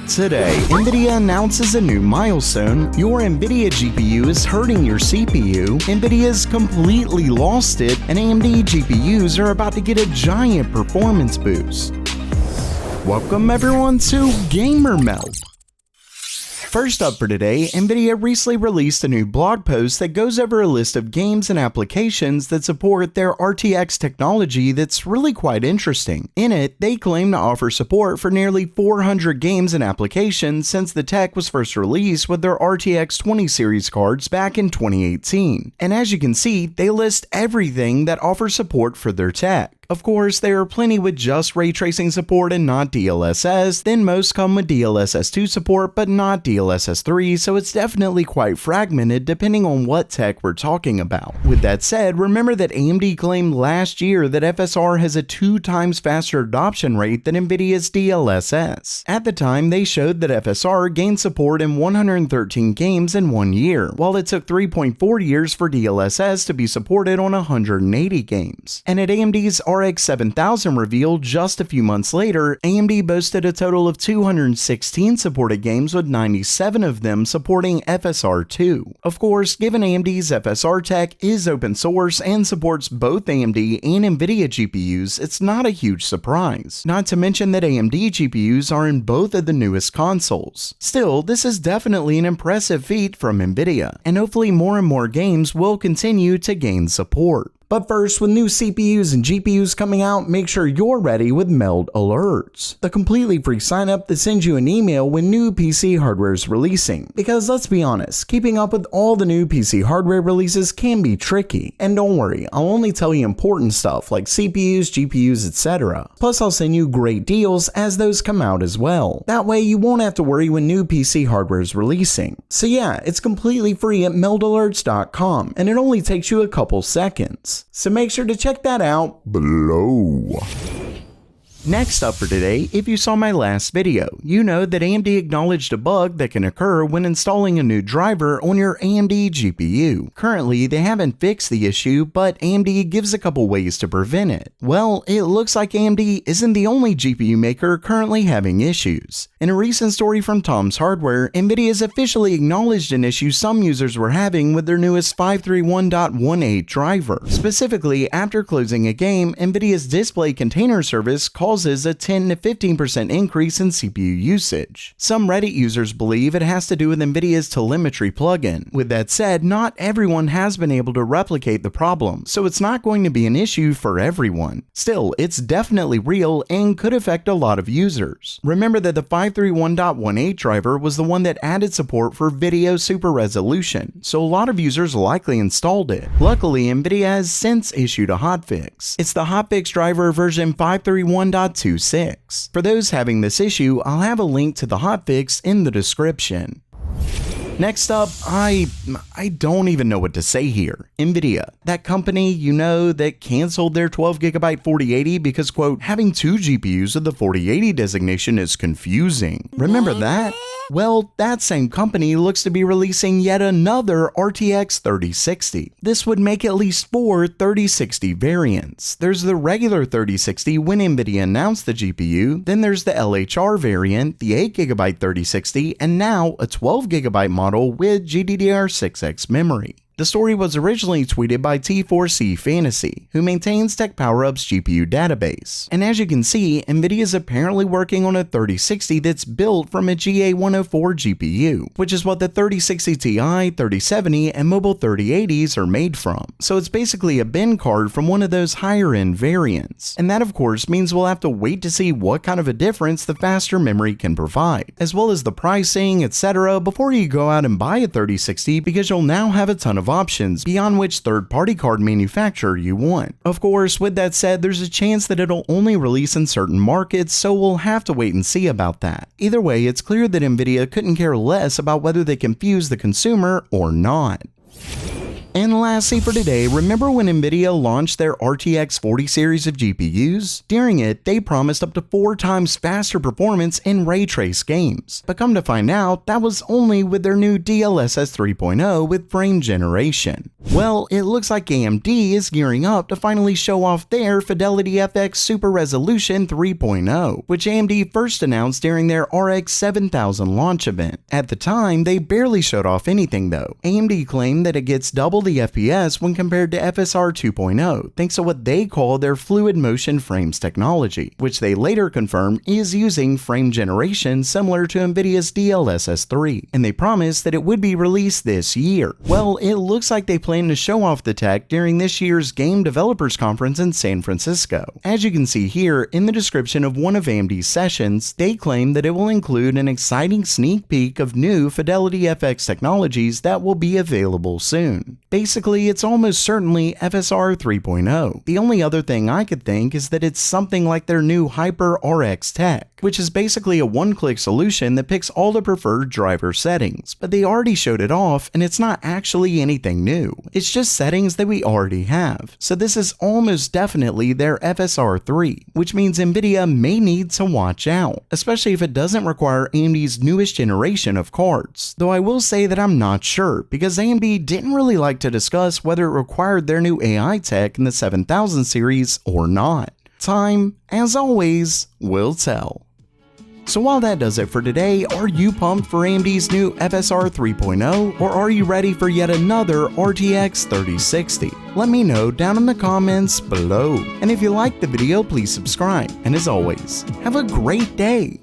Today, Nvidia announces a new milestone, your Nvidia GPU is hurting your CPU, Nvidia's completely lost it, and AMD GPUs are about to get a giant performance boost. Welcome everyone to Gamer Melt. First up for today, Nvidia recently released a new blog post that goes over a list of games and applications that support their RTX technology that's really quite interesting. In it, they claim to offer support for nearly 400 games and applications since the tech was first released with their RTX 20 series cards back in 2018. And as you can see, they list everything that offers support for their tech. Of course, there are plenty with just ray tracing support and not DLSS, then most come with DLSS 2 support but not DLSS 3, so it's definitely quite fragmented depending on what tech we're talking about. With that said, remember that AMD claimed last year that FSR has a 2 times faster adoption rate than Nvidia's DLSS. At the time, they showed that FSR gained support in 113 games in 1 year, while it took 3.4 years for DLSS to be supported on 180 games. And at AMD's RX 7000 reveal just a few months later, AMD boasted a total of 216 supported games with 97 of them supporting FSR 2. Of course, given AMD's FSR tech is open source and supports both AMD and Nvidia GPUs, it's not a huge surprise. Not to mention that AMD GPUs are in both of the newest consoles. Still, this is definitely an impressive feat from Nvidia, and hopefully more and more games will continue to gain support. But first, with new CPUs and GPUs coming out, make sure you're ready with Meld Alerts, the completely free sign up that sends you an email when new PC hardware is releasing. Because let's be honest, keeping up with all the new PC hardware releases can be tricky. And don't worry, I'll only tell you important stuff like CPUs, GPUs, etc. Plus I'll send you great deals as those come out as well. That way you won't have to worry when new PC hardware is releasing. So yeah, it's completely free at meldalerts.com and it only takes you a couple seconds. So make sure to check that out below. Next up for today, if you saw my last video, you know that AMD acknowledged a bug that can occur when installing a new driver on your AMD GPU. Currently, they haven't fixed the issue, but AMD gives a couple ways to prevent it. Well, it looks like AMD isn't the only GPU maker currently having issues. In a recent story from Tom's Hardware, Nvidia has officially acknowledged an issue some users were having with their newest 531.18 driver. Specifically, after closing a game, Nvidia's display container service causes a 10 to 15% increase in CPU usage. Some Reddit users believe it has to do with Nvidia's telemetry plugin. With that said, not everyone has been able to replicate the problem, so it's not going to be an issue for everyone. Still, it's definitely real and could affect a lot of users. Remember that the 531.18 driver was the one that added support for video super resolution, so a lot of users likely installed it. Luckily, Nvidia has since issued a hotfix. It's the hotfix driver version 531.26. For those having this issue, I'll have a link to the hotfix in the description. Next up, I don't even know what to say here. Nvidia, that company, you know, that canceled their 12GB 4080 because, quote, having 2 GPUs with the 4080 designation is confusing. Remember that? Well, that same company looks to be releasing yet another RTX 3060. This would make at least 4 3060 variants. There's the regular 3060 when Nvidia announced the GPU, then there's the LHR variant, the 8GB 3060, and now a 12GB model with GDDR6X memory. The story was originally tweeted by T4C Fantasy, who maintains TechPowerUp's GPU database. And as you can see, Nvidia is apparently working on a 3060 that's built from a GA104 GPU, which is what the 3060 Ti, 3070, and mobile 3080s are made from. So it's basically a bin card from one of those higher end variants. And that of course means we'll have to wait to see what kind of a difference the faster memory can provide, as well as the pricing, etc. before you go out and buy a 3060, because you'll now have a ton of options beyond which third-party card manufacturer you want. Of course, with that said, there's a chance that it'll only release in certain markets, so we'll have to wait and see about that. Either way, it's clear that Nvidia couldn't care less about whether they confuse the consumer or not. And lastly for today, remember when Nvidia launched their RTX 40 series of GPUs? During it, they promised up to 4 times faster performance in ray trace games. But come to find out, that was only with their new DLSS 3.0 with frame generation. Well, it looks like AMD is gearing up to finally show off their Fidelity FX Super Resolution 3.0, which AMD first announced during their RX 7000 launch event. At the time, they barely showed off anything though. AMD claimed that it gets double the FPS when compared to FSR 2.0, thanks to what they call their fluid motion frames technology, which they later confirmed is using frame generation similar to Nvidia's DLSS 3, and they promised that it would be released this year. Well, it looks like they plan to show off the tech during this year's Game Developers Conference in San Francisco. As you can see here in the description of one of AMD's sessions, they claim that it will include an exciting sneak peek of new Fidelity FX technologies that will be available soon. Basically, it's almost certainly FSR 3.0. The only other thing I could think is that it's something like their new Hyper RX tech, which is basically a one-click solution that picks all the preferred driver settings. But they already showed it off, and it's not actually anything new. It's just settings that we already have. So this is almost definitely their FSR 3, which means Nvidia may need to watch out, especially if it doesn't require AMD's newest generation of cards. Though I will say that I'm not sure, because AMD didn't really like to discuss whether it required their new AI tech in the 7000 series or not. Time, as always, will tell. So while that does it for today, are you pumped for AMD's new FSR 3.0, or are you ready for yet another RTX 3060? Let me know down in the comments below. And if you liked the video, please subscribe. And as always, have a great day.